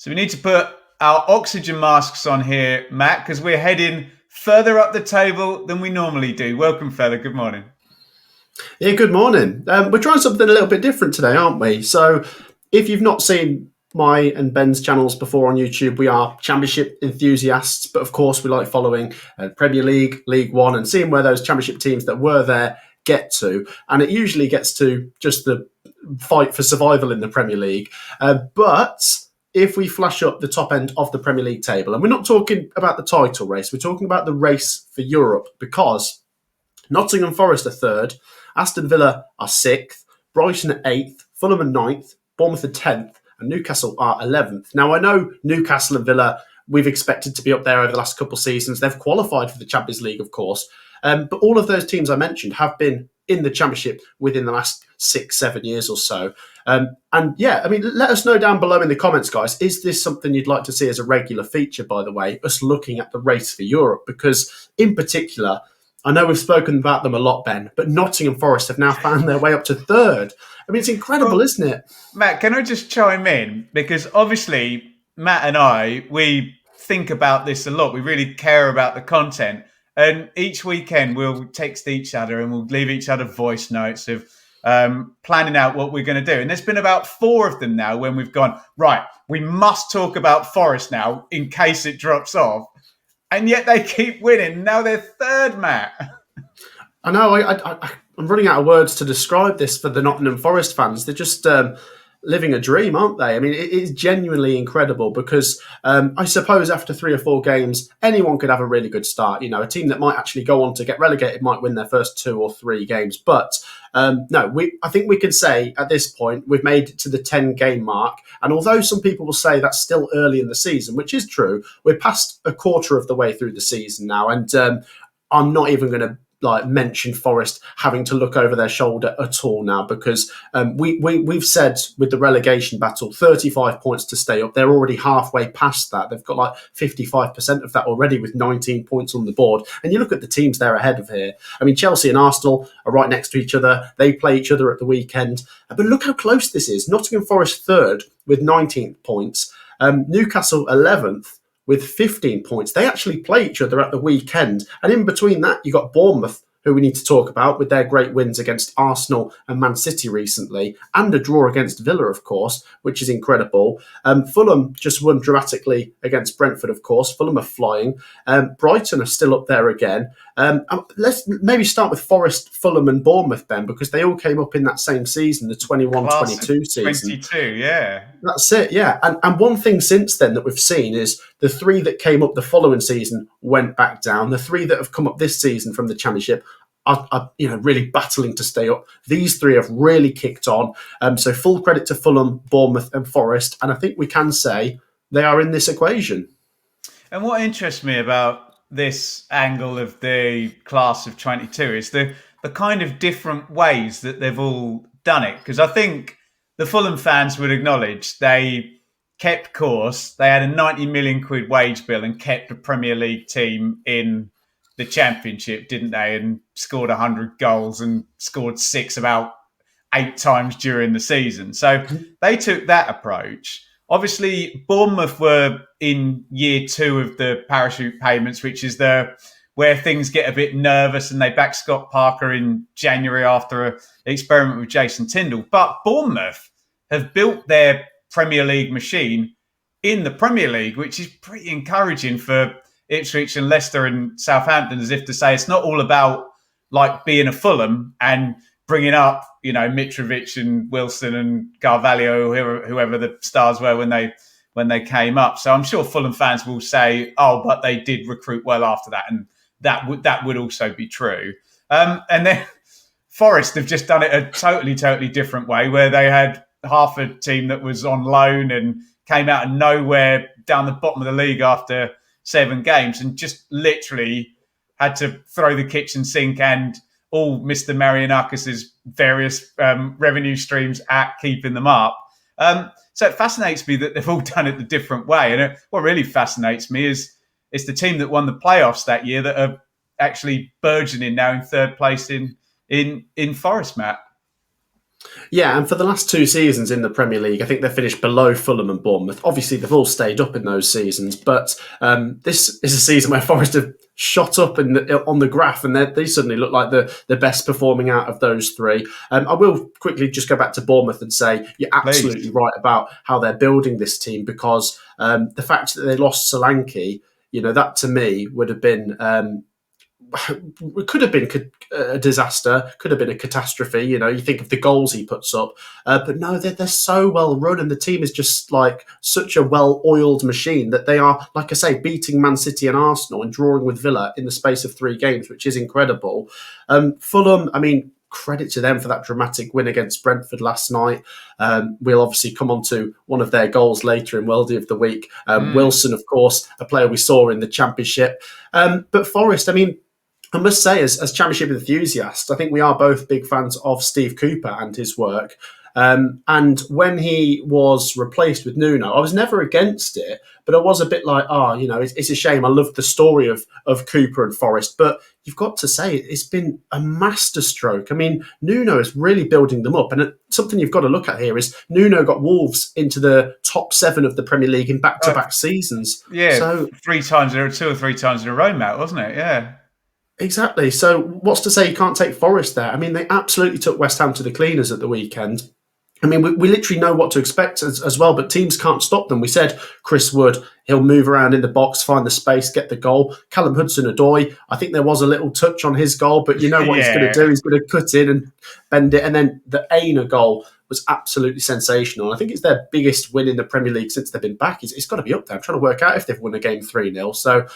So we need to put our oxygen masks on here, Matt, because we're heading further up the table than we normally do. Welcome, fella. Good morning. Yeah, good morning. We're trying something a little bit different today, aren't we? So if you've not seen my and Ben's channels before on YouTube, we are Championship enthusiasts, but of course we like following Premier League, League One, and seeing where those Championship teams that were there get to. And it usually gets to just the fight for survival in the Premier League. But if we flash up the top end of the Premier League table, and we're not talking about the title race, we're talking about the race for Europe, because Nottingham Forest are third, Aston Villa are sixth, Brighton are eighth, Fulham are ninth, Bournemouth are 10th, and Newcastle are 11th. Now, I know Newcastle and Villa, we've expected to be up there over the last couple of seasons. They've qualified for the Champions League, of course. But all of those teams I mentioned have been in the Championship within the last 6-7 years or so. And yeah, I mean, let us know down below in the comments, guys. Is this something you'd like to see as a regular feature, by the way, us looking at the race for Europe? Because in particular, I know we've spoken about them a lot, Ben, but Nottingham Forest have now found their way up to third. I mean, it's incredible, isn't it? Matt, can I just chime in? Because obviously, Matt and I, we think about this a lot. We really care about the content. And each weekend, we'll text each other and we'll leave each other voice notes of planning out what we're going to do. And there's been about 4 of them now when we've gone, right, we must talk about Forest now in case it drops off. And yet they keep winning. Now they're third, Matt. I know. I'm running out of words to describe this for the Nottingham Forest fans. They're just living a dream, aren't they? I mean, it is genuinely incredible because I suppose after 3 or 4 games, anyone could have a really good start. You know, a team that might actually go on to get relegated might win their first 2 or 3 games. But no, I think we can say at this point we've made it to the 10-game mark. And although some people will say that's still early in the season, which is true, we're past a quarter of the way through the season now. And I'm not even going to mention Forest having to look over their shoulder at all now, because we've said with the relegation battle, 35 points to stay up. They're already halfway past that. They've got 55% of that already with 19 points on the board. And you look at the teams they're ahead of here. I mean, Chelsea and Arsenal are right next to each other. They play each other at the weekend. But look how close this is. Nottingham Forest third with 19 points. Newcastle 11th. With 15 points. They actually play each other at the weekend. And in between that, you got Bournemouth, who we need to talk about with their great wins against Arsenal and Man City recently, and a draw against Villa, of course, which is incredible. Fulham just won dramatically against Brentford, of course. Fulham are flying. Brighton are still up there again. Let's maybe start with Forest, Fulham and Bournemouth, Ben, because they all came up in that same season, the 21-22 season. 22, yeah. That's it, yeah. And one thing since then that we've seen is the 3 that came up the following season went back down. The 3 that have come up this season from the Championship are really battling to stay up. These 3 have really kicked on. So full credit to Fulham, Bournemouth and Forest. And I think we can say they are in this equation. And what interests me about this angle of the class of 22 is the kind of different ways that they've all done it. Because I think the Fulham fans would acknowledge they kept course. They had a 90 million quid wage bill and kept a Premier League team in the Championship, didn't they? And scored 100 goals and scored 6 about 8 times during the season. So they took that approach. Obviously, Bournemouth were in year 2 of the parachute payments, which is where things get a bit nervous, and they backed Scott Parker in January after an experiment with Jason Tindall. But Bournemouth have built their Premier League machine in the Premier League, which is pretty encouraging for Ipswich and Leicester and Southampton, as if to say it's not all about being a Fulham and bringing up, Mitrovic and Wilson and Carvalho, whoever the stars were when they came up. So I'm sure Fulham fans will say, oh, but they did recruit well after that. And that would also be true. And then Forest have just done it a totally different way, where they had half a team that was on loan and came out of nowhere down the bottom of the league after 7 games and just literally had to throw the kitchen sink and all Mr. Marianakis' various revenue streams at keeping them up. So it fascinates me that they've all done it the different way. And what really fascinates me is it's the team that won the playoffs that year that are actually burgeoning now in 3rd place in Forest, Matt. Yeah, and for the last two seasons in the Premier League, I think they've finished below Fulham and Bournemouth. Obviously, they've all stayed up in those seasons, but this is a season where Forest have shot up on the graph, and they suddenly look like the best performing out of those three. I will quickly just go back to Bournemouth and say you're absolutely Please. right about how they're building this team, because the fact that they lost Solanke, that to me would have been. It could have been a disaster, could have been a catastrophe. You think of the goals he puts up, but no, they're so well run, and the team is just like such a well-oiled machine that they are, like I say, beating Man City and Arsenal and drawing with Villa in the space of 3 games, which is incredible. Fulham, I mean, credit to them for that dramatic win against Brentford last night. We'll obviously come on to one of their goals later in Worldie of the Week. Wilson, of course, a player we saw in the Championship. But Forest, I mean, I must say, as Championship enthusiasts, I think we are both big fans of Steve Cooper and his work. And when he was replaced with Nuno, I was never against it, but I was a bit like, it's a shame. I loved the story of Cooper and Forest, but you've got to say it's been a masterstroke. I mean, Nuno is really building them up. And something you've got to look at here is Nuno got Wolves into the top 7 of the Premier League in back-to-back seasons. Yeah, so 3 times in 2 or 3 times in a row, Matt, wasn't it? Yeah. exactly. So what's to say you can't take Forest there? I mean, they absolutely took West Ham to the cleaners at the weekend. I mean, we literally know what to expect as well, but teams can't stop them. We said Chris Wood, he'll move around in the box, find the space, get the goal. Callum Hudson-Odoi, I think there was a little touch on his goal, but you know what he's going to do? He's going to cut in and bend it. And then the Aina goal was absolutely sensational. I think it's their biggest win in the Premier League since they've been back. It's got to be up there. I'm trying to work out if they've won a game 3-0. So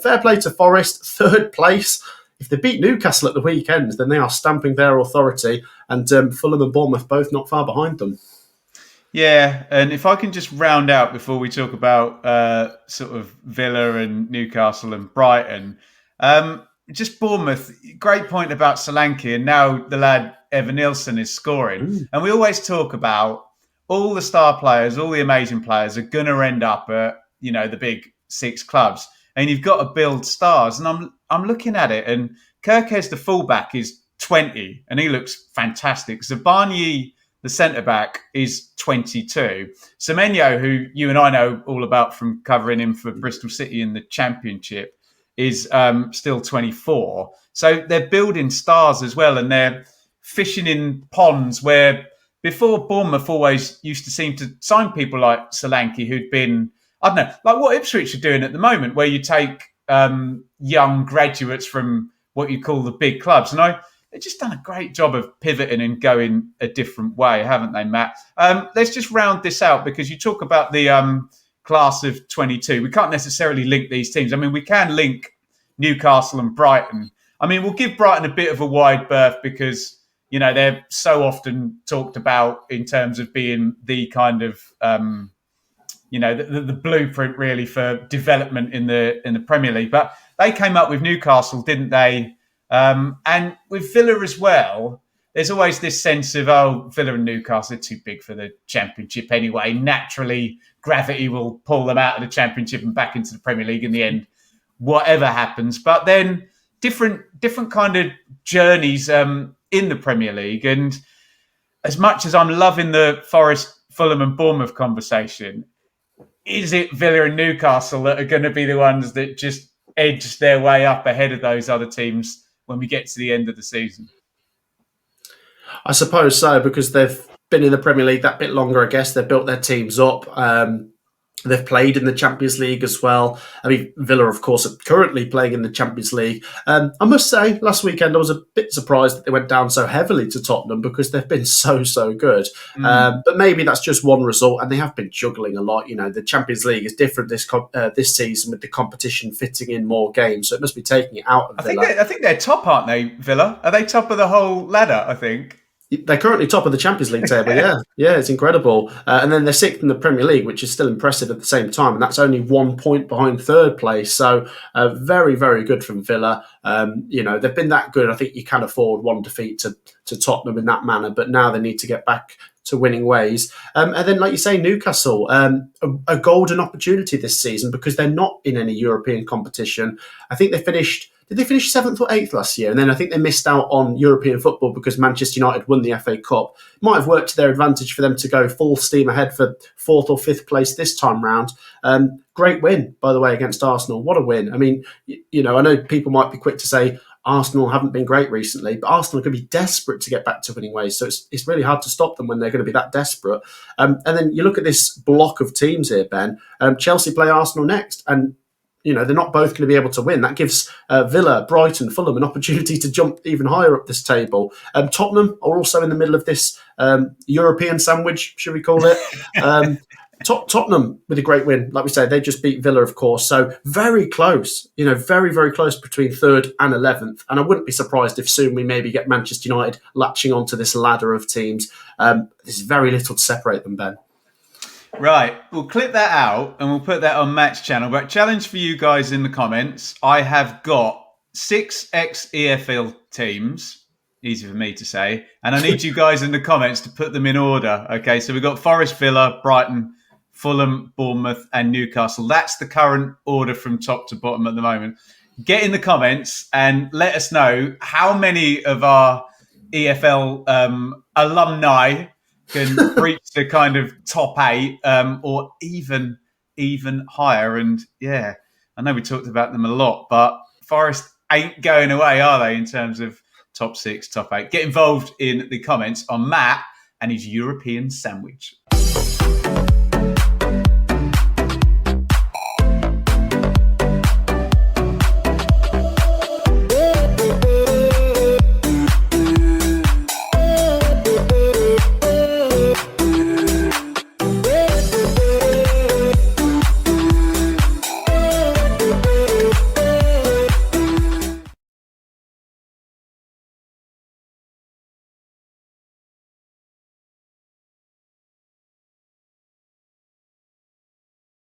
fair play to Forest, third place. If they beat Newcastle at the weekend, then they are stamping their authority, and Fulham and Bournemouth both not far behind them. Yeah, and if I can just round out before we talk about sort of Villa and Newcastle and Brighton, just Bournemouth, great point about Solanke, and now the lad Evan Nilsson is scoring. And we always talk about all the star players, all the amazing players are going to end up at, the big 6 clubs. And you've got to build stars. And I'm looking at it, and Kirkes, the fullback, is 20, and he looks fantastic. Zabarnyi, the centre-back, is 22. Semenyo, who you and I know all about from covering him for Bristol City in the Championship, is still 24. So they're building stars as well, and they're fishing in ponds where before Bournemouth always used to seem to sign people like Solanke, who'd been, I don't know, like what Ipswich are doing at the moment, where you take young graduates from what you call the big clubs. And they've just done a great job of pivoting and going a different way, haven't they, Matt? Let's just round this out, because you talk about the class of 22. We can't necessarily link these teams. I mean, we can link Newcastle and Brighton. I mean, we'll give Brighton a bit of a wide berth because, they're so often talked about in terms of being the kind of the blueprint really for development in the Premier League. But they came up with Newcastle, didn't they? And with Villa as well, there's always this sense of, Villa and Newcastle are too big for the Championship anyway. Naturally, gravity will pull them out of the Championship and back into the Premier League in the end, whatever happens. But then different kind of journeys in the Premier League. And as much as I'm loving the Forest, Fulham and Bournemouth conversation, is it Villa and Newcastle that are going to be the ones that just edge their way up ahead of those other teams when we get to the end of the season? I suppose so, because they've been in the Premier League that bit longer, I guess. They've built their teams up. They've played in the Champions League as well. I mean, Villa, of course, are currently playing in the Champions League. I must say, last weekend I was a bit surprised that they went down so heavily to Tottenham, because they've been so good. But maybe that's just one result, and they have been juggling a lot. The Champions League is different this season, with the competition fitting in more games, so it must be taking it out of Villa. I think they're top, aren't they, Villa? Are they top of the whole ladder, I think? They're currently top of the Champions League table, yeah, it's incredible. And then they're 6th in the Premier League, which is still impressive at the same time, and that's only 1 point behind third place. So very, very good from Villa. They've been that good. I think you can afford one defeat to Tottenham in that manner, but now they need to get back to winning ways. And then, like you say, Newcastle, a golden opportunity this season because they're not in any European competition. I think they finished. Did they finish 7th or 8th last year? And then I think they missed out on European football because Manchester United won the FA Cup. It might have worked to their advantage for them to go full steam ahead for 4th or 5th place this time round. Great win, by the way, against Arsenal. What a win. I mean, I know people might be quick to say Arsenal haven't been great recently, but Arsenal could be desperate to get back to winning ways. So it's really hard to stop them when they're going to be that desperate. And then you look at this block of teams here, Ben. Chelsea play Arsenal next. And they're not both going to be able to win. That gives Villa, Brighton, Fulham an opportunity to jump even higher up this table. Tottenham are also in the middle of this European sandwich, should we call it? Tottenham with a great win. Like we said, they just beat Villa, of course. So very close, very, very close between 3rd and 11th. And I wouldn't be surprised if soon we maybe get Manchester United latching onto this ladder of teams. There's very little to separate them, Ben. Right, we'll clip that out and we'll put that on Matt's channel. But challenge for you guys in the comments. I have got 6 ex-EFL teams, easy for me to say, and I need you guys in the comments to put them in order. Okay, so we've got Forest, Villa, Brighton, Fulham, Bournemouth and Newcastle. That's the current order from top to bottom at the moment. Get in the comments and let us know how many of our EFL alumni can reach the kind of top 8 or even higher. And yeah, I know we talked about them a lot, but Forest ain't going away, are they, in terms of top 6, top 8? Get involved in the comments on Matt and his European sandwich.